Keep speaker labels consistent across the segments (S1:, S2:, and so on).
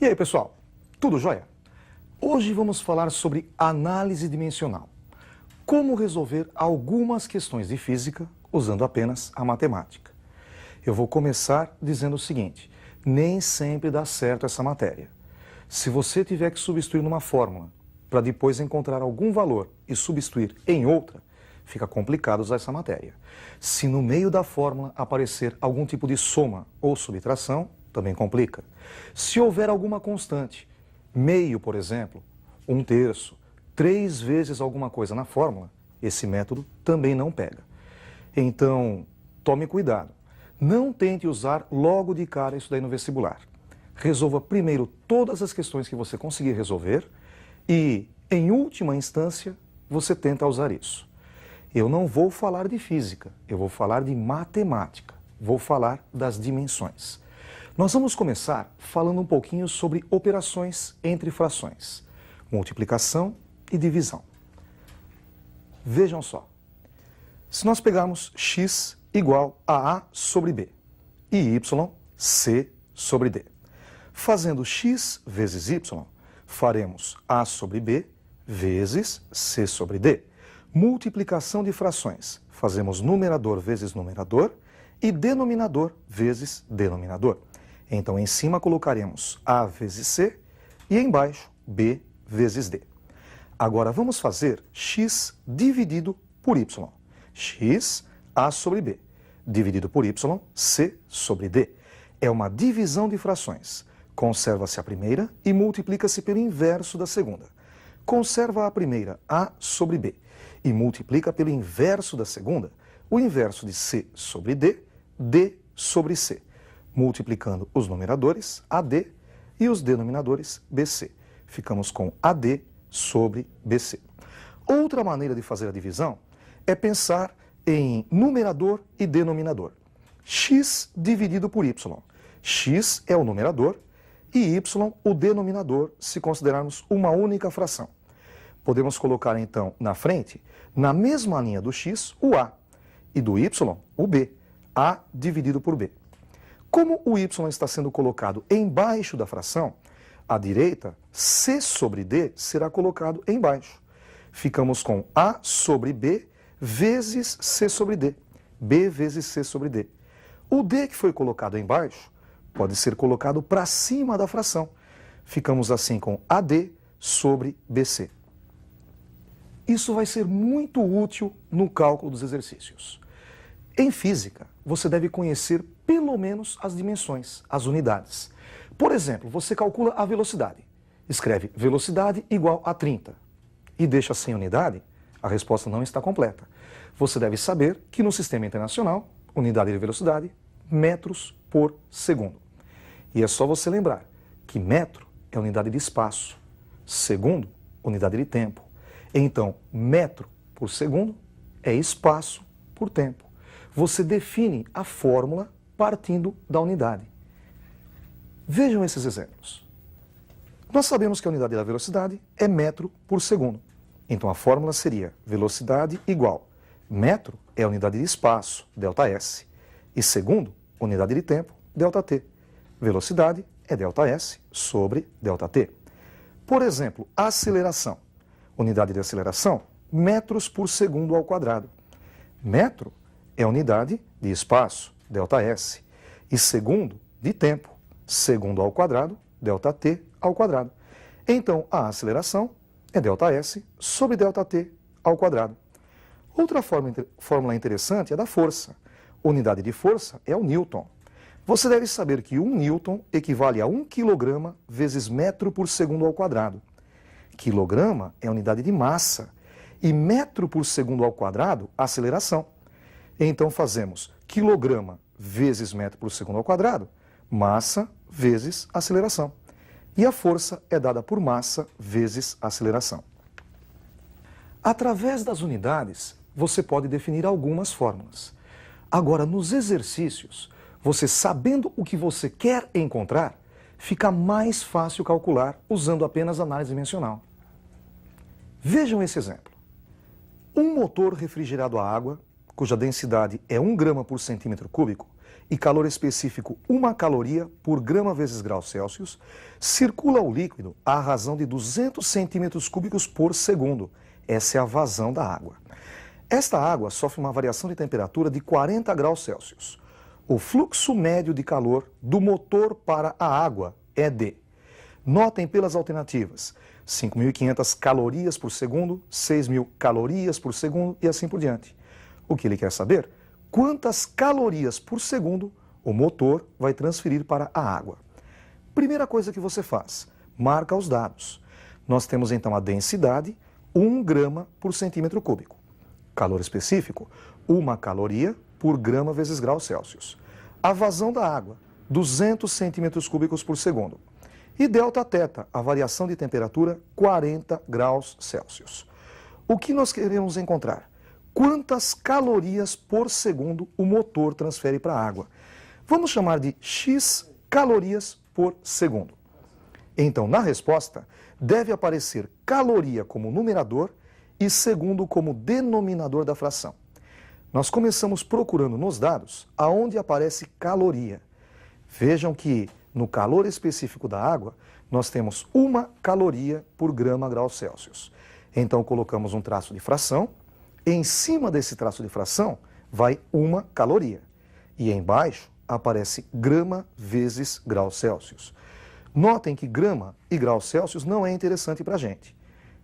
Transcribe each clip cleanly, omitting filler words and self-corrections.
S1: E aí, pessoal? Tudo jóia? Hoje vamos falar sobre análise dimensional. Como resolver algumas questões de física usando apenas a matemática. Eu vou começar dizendo o seguinte: nem sempre dá certo essa matéria. Se você tiver que substituir numa fórmula para depois encontrar algum valor e substituir em outra, fica complicado usar essa matéria. Se no meio da fórmula aparecer algum tipo de soma ou subtração, também complica. Se houver alguma constante, meio, por exemplo, 1/3, 3 vezes alguma coisa na fórmula, esse método também não pega. Então, tome cuidado. Não tente usar logo de cara isso daí no vestibular. Resolva primeiro todas as questões que você conseguir resolver e, em última instância, você tenta usar isso. Eu não vou falar de física, eu vou falar de matemática. Vou falar das dimensões. Nós vamos começar falando um pouquinho sobre operações entre frações, multiplicação e divisão. Vejam só, se nós pegarmos x igual a A sobre B e y, C sobre D. Fazendo x vezes y, faremos A sobre B vezes C sobre D. Multiplicação de frações, fazemos numerador vezes numerador e denominador vezes denominador. Então, em cima colocaremos A vezes C e embaixo B vezes D. Agora, vamos fazer x dividido por y. X, A sobre B, dividido por y, C sobre D. É uma divisão de frações. Conserva-se a primeira e multiplica-se pelo inverso da segunda. Conserva a primeira, A sobre B, e multiplica pelo inverso da segunda, o inverso de C sobre D, D sobre C. Multiplicando os numeradores, AD, e os denominadores, BC. Ficamos com AD sobre BC. Outra maneira de fazer a divisão é pensar em numerador e denominador. X dividido por Y. X é o numerador e Y o denominador, se considerarmos uma única fração. Podemos colocar, então, na frente, na mesma linha do X, o A, e do Y, o B. A dividido por B. Como o y está sendo colocado embaixo da fração, à direita, C sobre D será colocado embaixo. Ficamos com A sobre B vezes C sobre D. B vezes C sobre D. O D que foi colocado embaixo pode ser colocado para cima da fração. Ficamos assim com AD sobre BC. Isso vai ser muito útil no cálculo dos exercícios. Em física, você deve conhecer pelo menos as dimensões, as unidades. Por exemplo, você calcula a velocidade. Escreve velocidade igual a 30 e deixa sem unidade, a resposta não está completa. Você deve saber que no sistema internacional, unidade de velocidade, metros por segundo. E é só você lembrar que metro é unidade de espaço, segundo, unidade de tempo. Então, metro por segundo é espaço por tempo. Você define a fórmula partindo da unidade. Vejam esses exemplos. Nós sabemos que a unidade da velocidade é metro por segundo. Então a fórmula seria velocidade igual metro é a unidade de espaço, ΔS, e segundo, unidade de tempo, ΔT. Velocidade é ΔS sobre ΔT. Por exemplo, aceleração. Unidade de aceleração, metros por segundo ao quadrado. Metro é a unidade de espaço, ΔS, e segundo de tempo, segundo ao quadrado, ΔT ao quadrado. Então, a aceleração é ΔS sobre ΔT ao quadrado. Outra fórmula interessante é da força. Unidade de força é o Newton. Você deve saber que 1 Newton equivale a 1 kg vezes metro por segundo ao quadrado. Quilograma é a unidade de massa e metro por segundo ao quadrado, aceleração. Então fazemos quilograma vezes metro por segundo ao quadrado, massa vezes aceleração. E a força é dada por massa vezes aceleração. Através das unidades, você pode definir algumas fórmulas. Agora, nos exercícios, você sabendo o que você quer encontrar, fica mais fácil calcular usando apenas análise dimensional. Vejam esse exemplo. Um motor refrigerado a água, cuja densidade é 1 grama por centímetro cúbico, e calor específico 1 caloria por grama vezes grau Celsius, circula o líquido à razão de 200 centímetros cúbicos por segundo. Essa é a vazão da água. Esta água sofre uma variação de temperatura de 40 graus Celsius. O fluxo médio de calor do motor para a água é de, notem pelas alternativas, 5.500 calorias por segundo, 6.000 calorias por segundo e assim por diante. O que ele quer saber? Quantas calorias por segundo o motor vai transferir para a água. Primeira coisa que você faz, marca os dados. Nós temos então a densidade, 1 grama por centímetro cúbico. Calor específico, 1 caloria por grama vezes grau Celsius. A vazão da água, 200 centímetros cúbicos por segundo. E delta θ, a variação de temperatura, 40 graus Celsius. O que nós queremos encontrar? Quantas calorias por segundo o motor transfere para a água? Vamos chamar de X calorias por segundo. Então, na resposta, deve aparecer caloria como numerador e segundo como denominador da fração. Nós começamos procurando nos dados aonde aparece caloria. Vejam que no calor específico da água, nós temos 1 caloria por grama grau Celsius. Então, colocamos um traço de fração. Em cima desse traço de fração, vai 1 caloria. E embaixo aparece grama vezes grau Celsius. Notem que grama e grau Celsius não é interessante para a gente.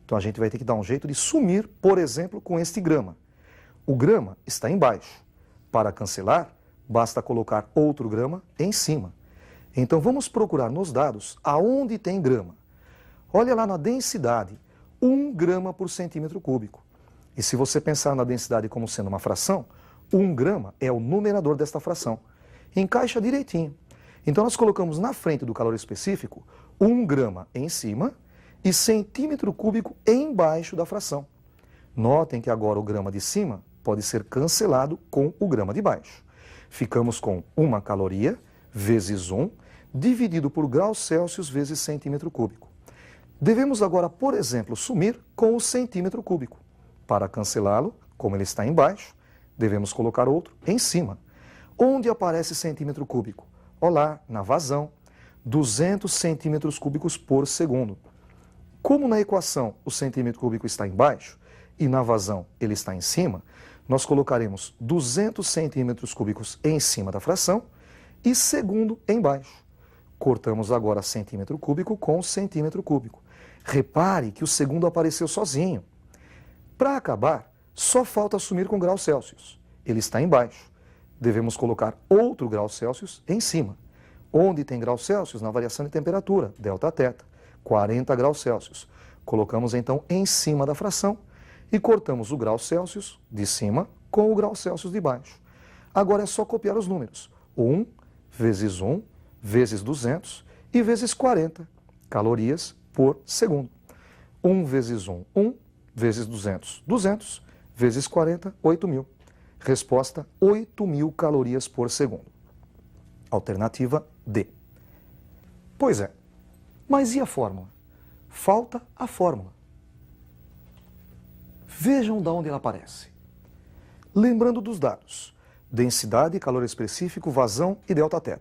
S1: Então, a gente vai ter que dar um jeito de sumir, por exemplo, com este grama. O grama está embaixo. Para cancelar, basta colocar outro grama em cima. Então, vamos procurar nos dados aonde tem grama. Olha lá na densidade, 1 grama por centímetro cúbico. E se você pensar na densidade como sendo uma fração, 1 grama é o numerador desta fração. Encaixa direitinho. Então, nós colocamos na frente do calor específico 1 grama em cima e centímetro cúbico embaixo da fração. Notem que agora o grama de cima pode ser cancelado com o grama de baixo. Ficamos com 1 caloria vezes 1, dividido por graus Celsius vezes centímetro cúbico. Devemos agora, por exemplo, sumir com o centímetro cúbico. Para cancelá-lo, como ele está embaixo, devemos colocar outro em cima. Onde aparece centímetro cúbico? Olá, na vazão, 200 centímetros cúbicos por segundo. Como na equação o centímetro cúbico está embaixo e na vazão ele está em cima, nós colocaremos 200 centímetros cúbicos em cima da fração e segundo embaixo. Cortamos agora centímetro cúbico com centímetro cúbico. Repare que o segundo apareceu sozinho. Para acabar, só falta sumir com grau Celsius. Ele está embaixo. Devemos colocar outro grau Celsius em cima. Onde tem grau Celsius? Na variação de temperatura, delta θ, 40 graus Celsius. Colocamos então em cima da fração e cortamos o grau Celsius de cima com o grau Celsius de baixo. Agora é só copiar os números. 1 vezes 1 vezes 200 e vezes 40 calorias por segundo. 1 vezes 1, 1 vezes 200, 200 vezes 40, 8.000. Resposta, 8.000 calorias por segundo. Alternativa D. Pois é, mas e a fórmula? Falta a fórmula. Vejam de onde ela aparece. Lembrando dos dados, densidade, calor específico, vazão e delta θ.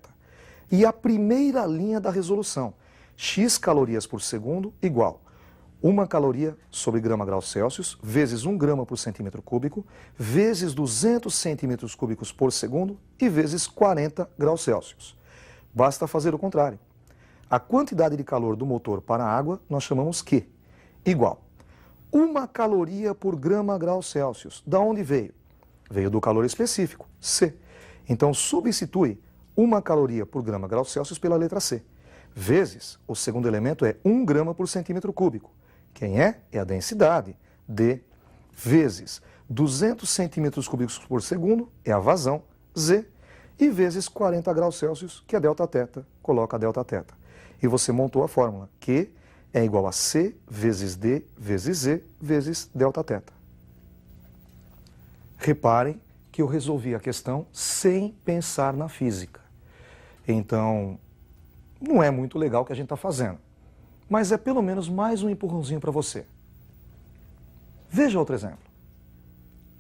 S1: E a primeira linha da resolução, x calorias por segundo igual 1 caloria sobre grama grau Celsius, vezes 1 grama por centímetro cúbico, vezes 200 centímetros cúbicos por segundo e vezes 40 graus Celsius. Basta fazer o contrário. A quantidade de calor do motor para a água nós chamamos Q, igual 1 caloria por grama grau Celsius. Da onde veio? Veio do calor específico, C. Então, substitui 1 caloria por grama grau Celsius pela letra C. Vezes, o segundo elemento é 1 grama por centímetro cúbico. Quem é? É a densidade, D. Vezes 200 centímetros cúbicos por segundo, é a vazão, Z. E vezes 40 graus Celsius, que é delta θ, coloca delta θ. E você montou a fórmula, Q é igual a C vezes D vezes Z vezes delta θ. Reparem que eu resolvi a questão sem pensar na física. Então, não é muito legal o que a gente está fazendo, mas é pelo menos mais um empurrãozinho para você. Veja outro exemplo.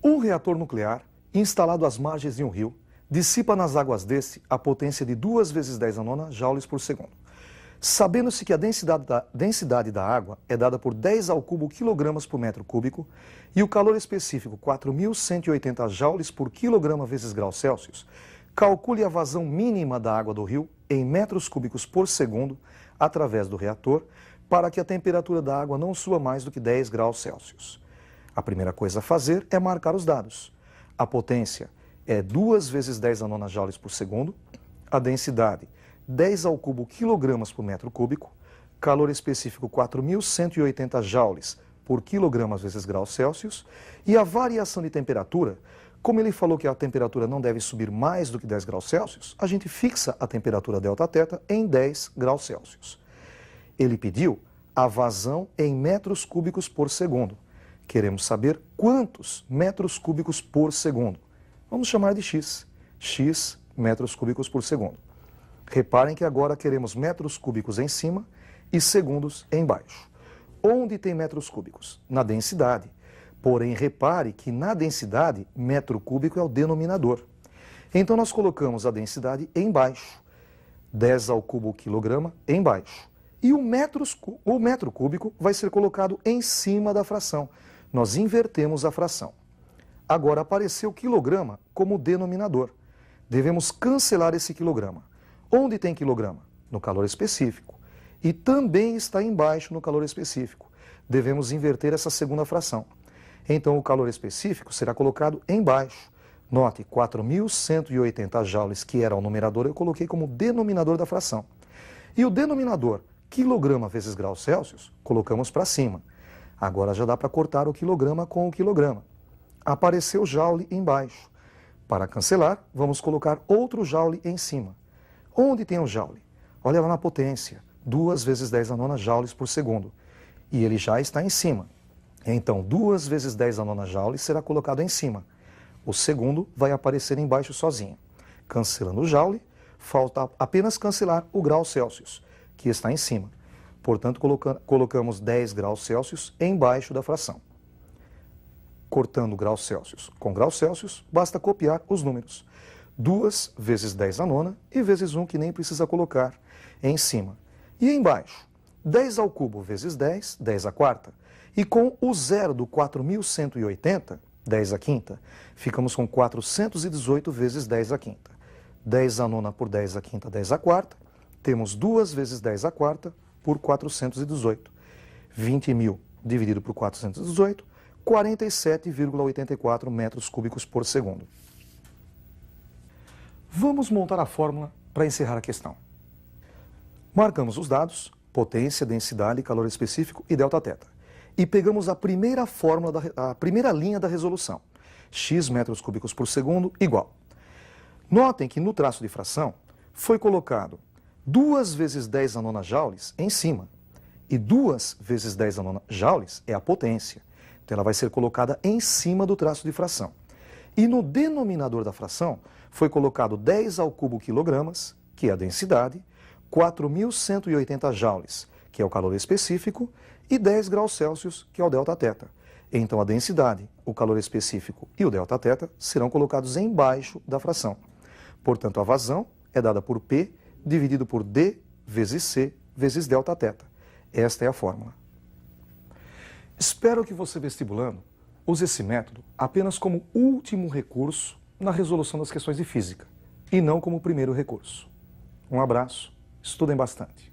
S1: Um reator nuclear instalado às margens de um rio dissipa nas águas desse a potência de 2 vezes 10 a nona joules por segundo. Sabendo-se que a densidade da água é dada por 10 ao cubo quilogramas por metro cúbico e o calor específico 4.180 joules por quilograma vezes graus Celsius, calcule a vazão mínima da água do rio em metros cúbicos por segundo através do reator para que a temperatura da água não suba mais do que 10 graus Celsius. A primeira coisa a fazer é marcar os dados. A potência é 2 vezes 10 a nona joules por segundo, a densidade 10 ao cubo quilogramas por metro cúbico, calor específico 4.180 joules por quilogramas vezes graus Celsius e a variação de temperatura, como ele falou que a temperatura não deve subir mais do que 10 graus Celsius, a gente fixa a temperatura delta-teta em 10 graus Celsius. Ele pediu a vazão em metros cúbicos por segundo. Queremos saber quantos metros cúbicos por segundo. Vamos chamar de X. X metros cúbicos por segundo. Reparem que agora queremos metros cúbicos em cima e segundos embaixo. Onde tem metros cúbicos? Na densidade. Porém, repare que na densidade, metro cúbico é o denominador. Então, nós colocamos a densidade embaixo. 10 ao cubo quilograma embaixo. E o metro cúbico vai ser colocado em cima da fração. Nós invertemos a fração. Agora apareceu o quilograma como denominador. Devemos cancelar esse quilograma. Onde tem quilograma? No calor específico. E também está embaixo no calor específico. Devemos inverter essa segunda fração. Então, o calor específico será colocado embaixo. Note, 4.180 joules, que era o numerador, eu coloquei como denominador da fração. E o denominador, quilograma vezes graus Celsius, colocamos para cima. Agora já dá para cortar o quilograma com o quilograma. Apareceu o joule embaixo. Para cancelar, vamos colocar outro joule em cima. Onde tem o joule? Olha lá na potência, 2 vezes 10 a nona joules por segundo. E ele já está em cima. Então, 2 vezes 10 a nona joules será colocado em cima. O segundo vai aparecer embaixo sozinho. Cancelando o joule, falta apenas cancelar o grau Celsius, que está em cima. Portanto, colocamos 10 graus Celsius embaixo da fração. Cortando graus Celsius com graus Celsius, basta copiar os números. 2 vezes 10 a nona e vezes 1, que nem precisa colocar, em cima. E embaixo, 10 ao cubo vezes 10, 10 à quarta. E com o zero do 4.180, 10 à quinta, ficamos com 418 vezes 10 à quinta. 10 à nona por 10 à quinta, 10 à quarta. Temos 2 vezes 10 à quarta por 418. 20.000 dividido por 418, 47,84 metros cúbicos por segundo. Vamos montar a fórmula para encerrar a questão. Marcamos os dados, potência, densidade, calor específico e delta-teta. E pegamos a primeira fórmula, a primeira linha da resolução. X metros cúbicos por segundo igual. Notem que no traço de fração foi colocado 2 vezes 10 a nona joules em cima. E 2 vezes 10 a nona joules é a potência. Então ela vai ser colocada em cima do traço de fração. E no denominador da fração foi colocado 10 ao cubo quilogramas, que é a densidade, 4.180 joules, que é o calor específico, e 10 graus Celsius, que é o delta-teta. Então a densidade, o calor específico e o delta-teta serão colocados embaixo da fração. Portanto, a vazão é dada por P dividido por D vezes C vezes delta-teta. Esta é a fórmula. Espero que você, vestibulando, use esse método apenas como último recurso na resolução das questões de física e não como primeiro recurso. Um abraço, estudem bastante.